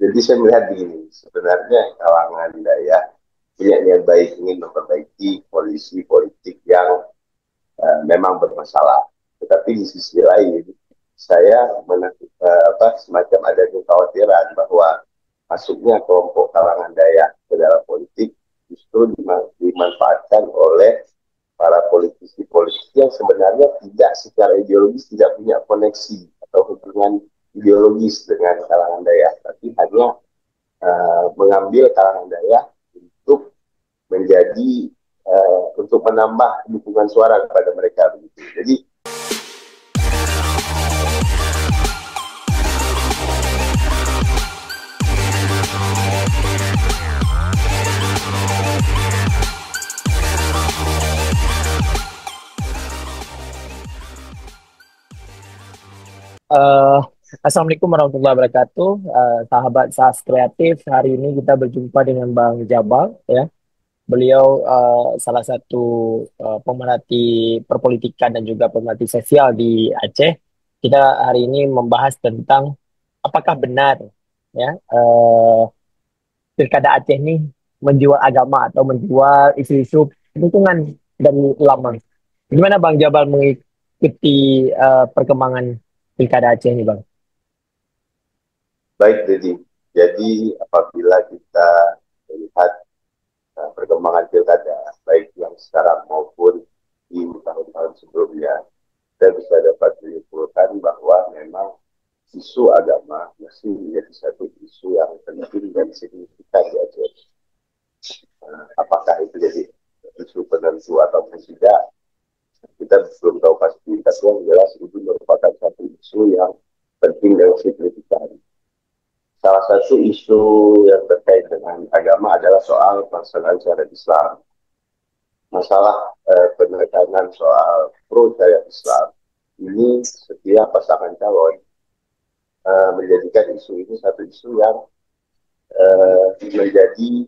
Jadi saya melihat begini, sebenarnya kalangan daya punya niat baik ingin memperbaiki kondisi politik yang memang bermasalah. Tetapi di sisi lain, saya semacam ada kekhawatiran bahwa masuknya kelompok kalangan daya ke dalam politik justru dimanfaatkan oleh para politisi-politisi yang sebenarnya tidak secara ideologis tidak punya koneksi atau hubungan ideologis dengan kalangan daya, tapi hanya mengambil kalangan daya untuk menjadi untuk menambah dukungan suara kepada mereka begitu. Jadi Eh, Assalamualaikum warahmatullahi wabarakatuh. Sahabat Sas Kreatif, hari ini kita berjumpa dengan Bang Jabal, ya. Beliau salah satu pemerhati perpolitikan dan juga pemerhati sosial di Aceh. Kita hari ini membahas tentang apakah benar, ya, Pilkada Aceh ini menjual agama atau menjual isu-isu dukungan dari ulama. Gimana Bang Jabal mengikuti perkembangan Pilkada Aceh ini, Bang? baik, jadi apabila kita melihat perkembangan pilkada, baik yang sekarang maupun di tahun-tahun sebelumnya, kita bisa dapat menyimpulkan bahwa memang isu agama masih menjadi satu isu yang penting dan signifikan di Aceh. Apakah itu jadi isu penentu atau tidak, kita belum tahu pasti, tapi yang jelas itu merupakan satu isu yang penting dan signifikan. Salah satu isu yang terkait dengan agama adalah soal pelaksanaan syariat Islam. Masalah penekanan soal pro syariat Islam ini setiap pasangan calon menjadikan isu ini satu isu yang menjadi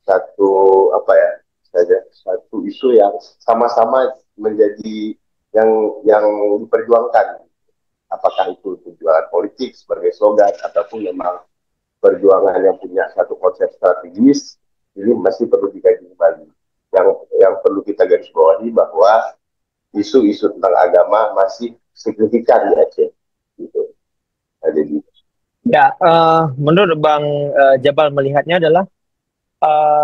satu satu isu yang sama-sama menjadi yang diperjuangkan, apakah itu perjuangan politik sebagai slogan ataupun memang perjuangan yang punya satu konsep strategis. Ini masih perlu dikaji kembali. Yang perlu kita garis bawahi bahwa isu-isu tentang agama masih signifikan di Aceh gitu. Nah, jadi Ya, menurut Bang Jabal melihatnya adalah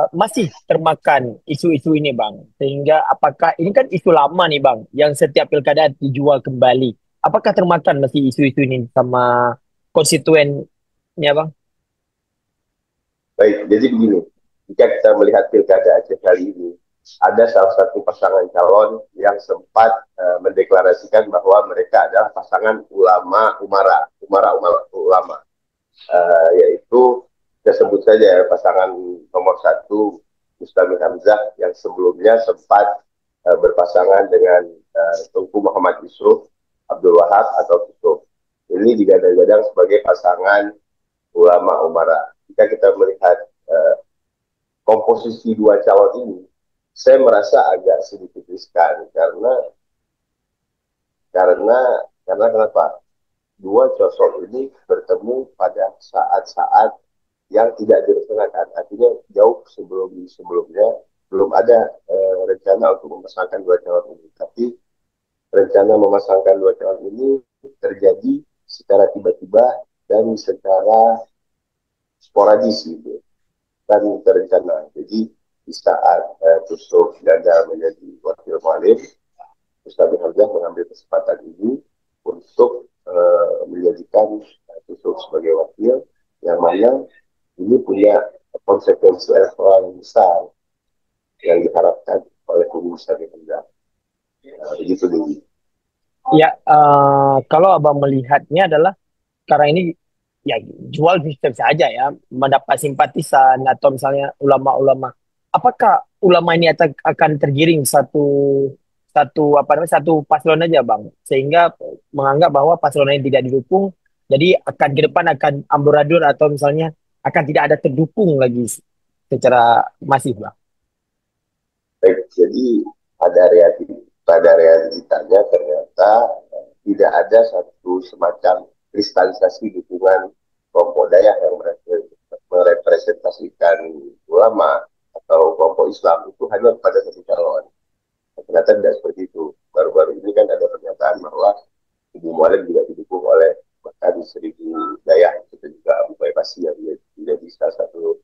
masih termakan isu-isu ini, Bang. Sehingga apakah ini kan isu lama nih, Bang, yang setiap pilkada dijual kembali. Apakah termakan masih isu-isu ini sama konstituennya, Bang? baik, jadi begini, jika kita melihat pilkada Aceh kali ini, ada salah satu pasangan calon yang sempat mendeklarasikan bahwa mereka adalah pasangan ulama, yaitu kita sebut saja pasangan nomor satu Mustami Hamzah yang sebelumnya sempat berpasangan dengan Tengku Muhammad Yusuf Abdul Wahab atau Yusuf. Ini digadang-gadang sebagai pasangan ulama umara. Jika kita melihat komposisi dua calon ini, saya merasa agak sedikit riskan karena kenapa? Dua sosok ini bertemu pada saat-saat yang tidak direncanakan. Artinya jauh sebelumnya belum ada rencana untuk memasangkan dua calon ini. Tapi rencana memasangkan dua calon ini terjadi secara tiba-tiba dan secara sporadis gitu, dan terencana. Jadi di saat Tusuk gagal menjadi wakil mualim, Ustaz Hamzah mengambil kesempatan ini untuk menjadikan Tusuk sebagai wakil, yang mana ini punya konsekuensi elektoral yang besar yang diharapkan oleh kubu Ustaz Hamzah. Begitu dulu. Ya, kalau Abang melihatnya adalah karena ini ya jual bisa saja ya mendapat simpatisan atau misalnya ulama-ulama. Apakah ulama ini akan tergiring satu satu apa namanya satu paslon aja, Bang, sehingga menganggap bahwa paslon ini tidak didukung, jadi akan ke depan akan amburadul atau misalnya akan tidak ada terdukung lagi secara masif, Bang. Baik, jadi pada realitanya ternyata tidak ada satu semacam kristalisasi dukungan kelompok daya mengimplementasikan ulama atau kelompok Islam itu hanya kepada satu calon. Ternyata tidak seperti itu. Baru-baru ini kan ada pernyataan bahwa Ibu Mualim juga didukung oleh bahkan Seribu Dayah, itu juga Upaya Pasi yang menjadi salah satu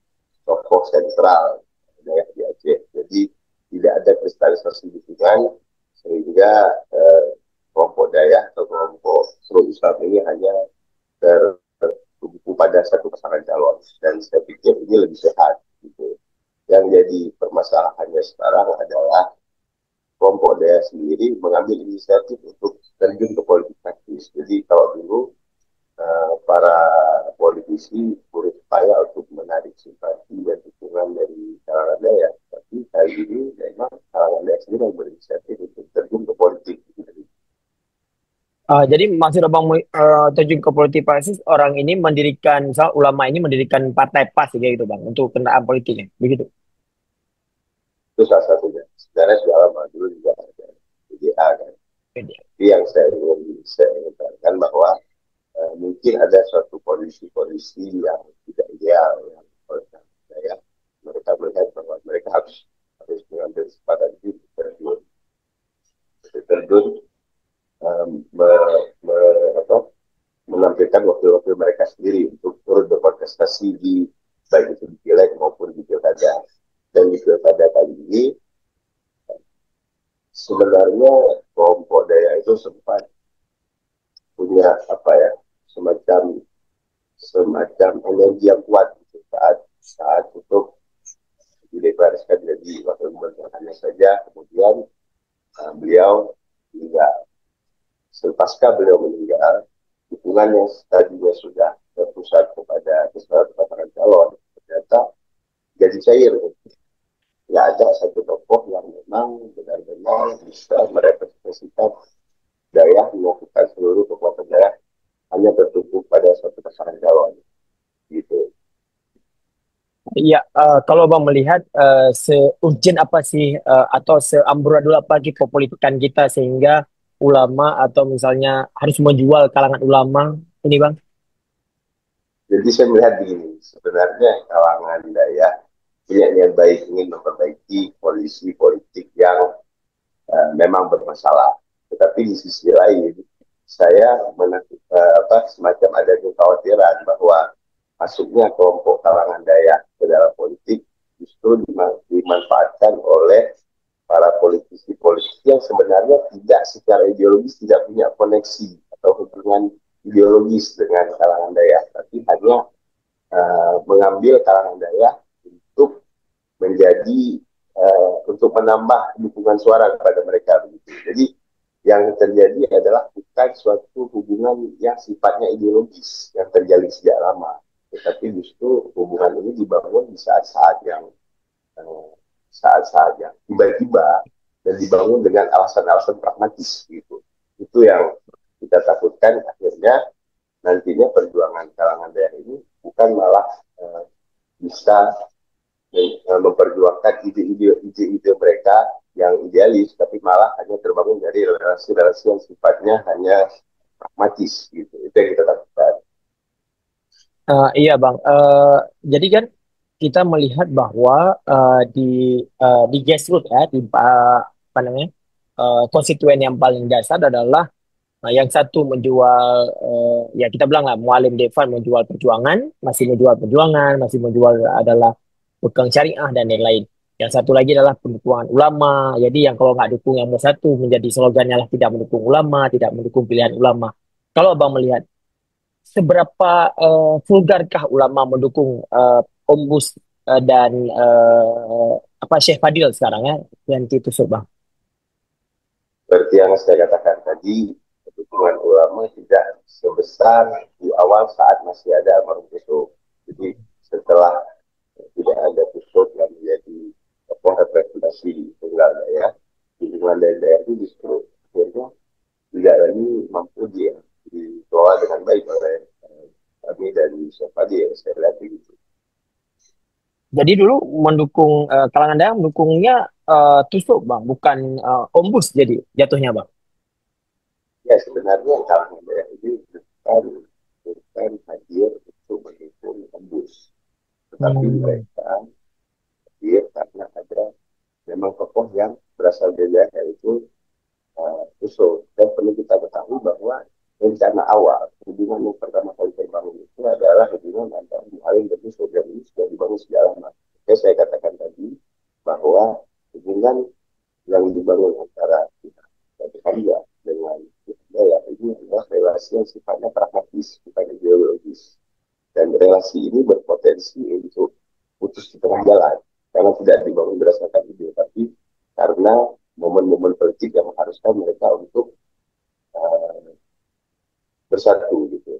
tokoh sentral Dayah di Aceh. Jadi tidak ada kristalisasi dukungan sehingga kelompok Dayah atau kelompok Pro Islam ini hanya tertumpu pada satu pasangan calon. Dan saya pikir ini lebih sehat. Gitu. Yang jadi permasalahannya sekarang adalah kelompok Daya sendiri mengambil inisiatif untuk terjun ke politik praktis. Jadi kalau dulu para politisi berupaya untuk menarik simpati dan dukungan dari kalangan Daya, tapi kali ini memang kalangan Daya sendiri yang berinisiatif untuk terjun ke politik. Jadi maksud abang terjun ke politik praktis, orang ini mendirikan, misal ulama ini mendirikan partai PAS gitu bang, untuk kendaraan politiknya, begitu. Itu salah satunya. Sebenarnya sudah lama dulu juga ada PDA kan. Tapi yang saya ingin katakan bahwa mungkin ada suatu kondisi-kondisi yang tidak ideal yang oleh saya mereka melihat bahwa mereka harus mengambil kesempatan itu terjun me, me, apa, menampilkan wakil-wakil mereka sendiri untuk turut berkontestasi di baik itu di pileg maupun di pilkada. Dan di pilkada kali ini sebenarnya kelompok Daya itu sempat punya apa ya semacam semacam energi yang kuat gitu, saat untuk dideklarasikan jadi wakil gubernur hanya saja kemudian beliau meninggal. Pasca beliau meninggal, dukungan yang tadinya sudah terpusat kepada pasangan calon ternyata jadi cair. Nggak ada satu tokoh yang memang benar-benar bisa merepresentasikan daya melakukan seluruh kekuatan daya hanya tertumpu pada satu pasangan calon gitu. Iya, kalau Bang melihat seurgent apa sih atau seamburadul apa sih kepolitikan kita sehingga ulama atau misalnya harus menjual kalangan ulama ini Bang? Jadi saya melihat begini, sebenarnya kalangan daya punya niat baik ingin memperbaiki kondisi politik yang memang bermasalah. Tetapi di sisi lain, saya semacam ada kekhawatiran bahwa masuknya kelompok kalangan daya ke dalam politik justru dimanfaatkan oleh para politisi-politisi yang sebenarnya tidak secara ideologis tidak punya koneksi atau hubungan ideologis dengan kalangan daya, tapi hanya mengambil kalangan daya untuk menjadi untuk menambah dukungan suara kepada mereka begitu. Jadi yang terjadi adalah bukan suatu hubungan yang sifatnya ideologis yang terjalin sejak lama, tetapi justru hubungan ini dibangun di saat-saat yang saat-saat yang tiba-tiba dan dibangun dengan alasan-alasan pragmatis gitu. Itu yang kita takutkan akhirnya nantinya perjuangan kalangan daerah ini bukan malah bisa memperjuangkan ide-ide mereka yang idealis, tapi malah hanya terbangun dari relasi-relasi yang sifatnya hanya pragmatis gitu. Itu yang kita takutkan. Iya Bang, jadi kan kita melihat bahwa di grassroots ya di apa namanya konstituen yang paling dasar adalah yang satu menjual, ya kita bilang lah, Mualim Devan menjual perjuangan, masih menjual adalah pegang syariah dan lain-lain. Yang satu lagi adalah pendukungan ulama. Jadi yang kalau nggak dukung yang satu menjadi slogannya lah tidak mendukung ulama, tidak mendukung pilihan ulama. Kalau Abang melihat seberapa vulgarkah ulama mendukung Ombus dan apa Syekh Fadil sekarang ya yang ditusuk Bang? Seperti yang saya katakan tadi, dukungan ulama tidak sebesar di awal saat masih ada almarhum Kusuk. Jadi setelah tidak ada Kusuk yang menjadi tokoh representasi tunggal daya, dukungan dari daerah itu justru akhirnya tidak lagi mampu dia dikelola dengan baik oleh kami dari siapa dia saya lihat begitu. Jadi dulu mendukung kalangan daerah mendukungnya tusuk bang, bukan ombus jadi jatuhnya bang. Ya sebenarnya kalangan daerah ini bukan hadir untuk mendukung tembus, tetapi Hmm. mereka hadir karena ada memang tokoh yang berasal dari daerah itu usul. Dan perlu kita ketahui bahwa rencana awal hubungan yang pertama kali terbangun itu adalah hubungan antara Muhalim dan Yusuf, dan ini sudah dibangun sejak lama. Oke, saya katakan tadi bahwa hubungan yang dibangun antara Hamzah dengan Hidayah ini adalah relasi yang sifatnya pragmatis, bukan ideologis. Dan relasi ini berpotensi untuk putus di tengah jalan karena tidak dibangun berdasarkan ide, tapi karena momen-momen politik yang mengharuskan mereka untuk bersatu gitu.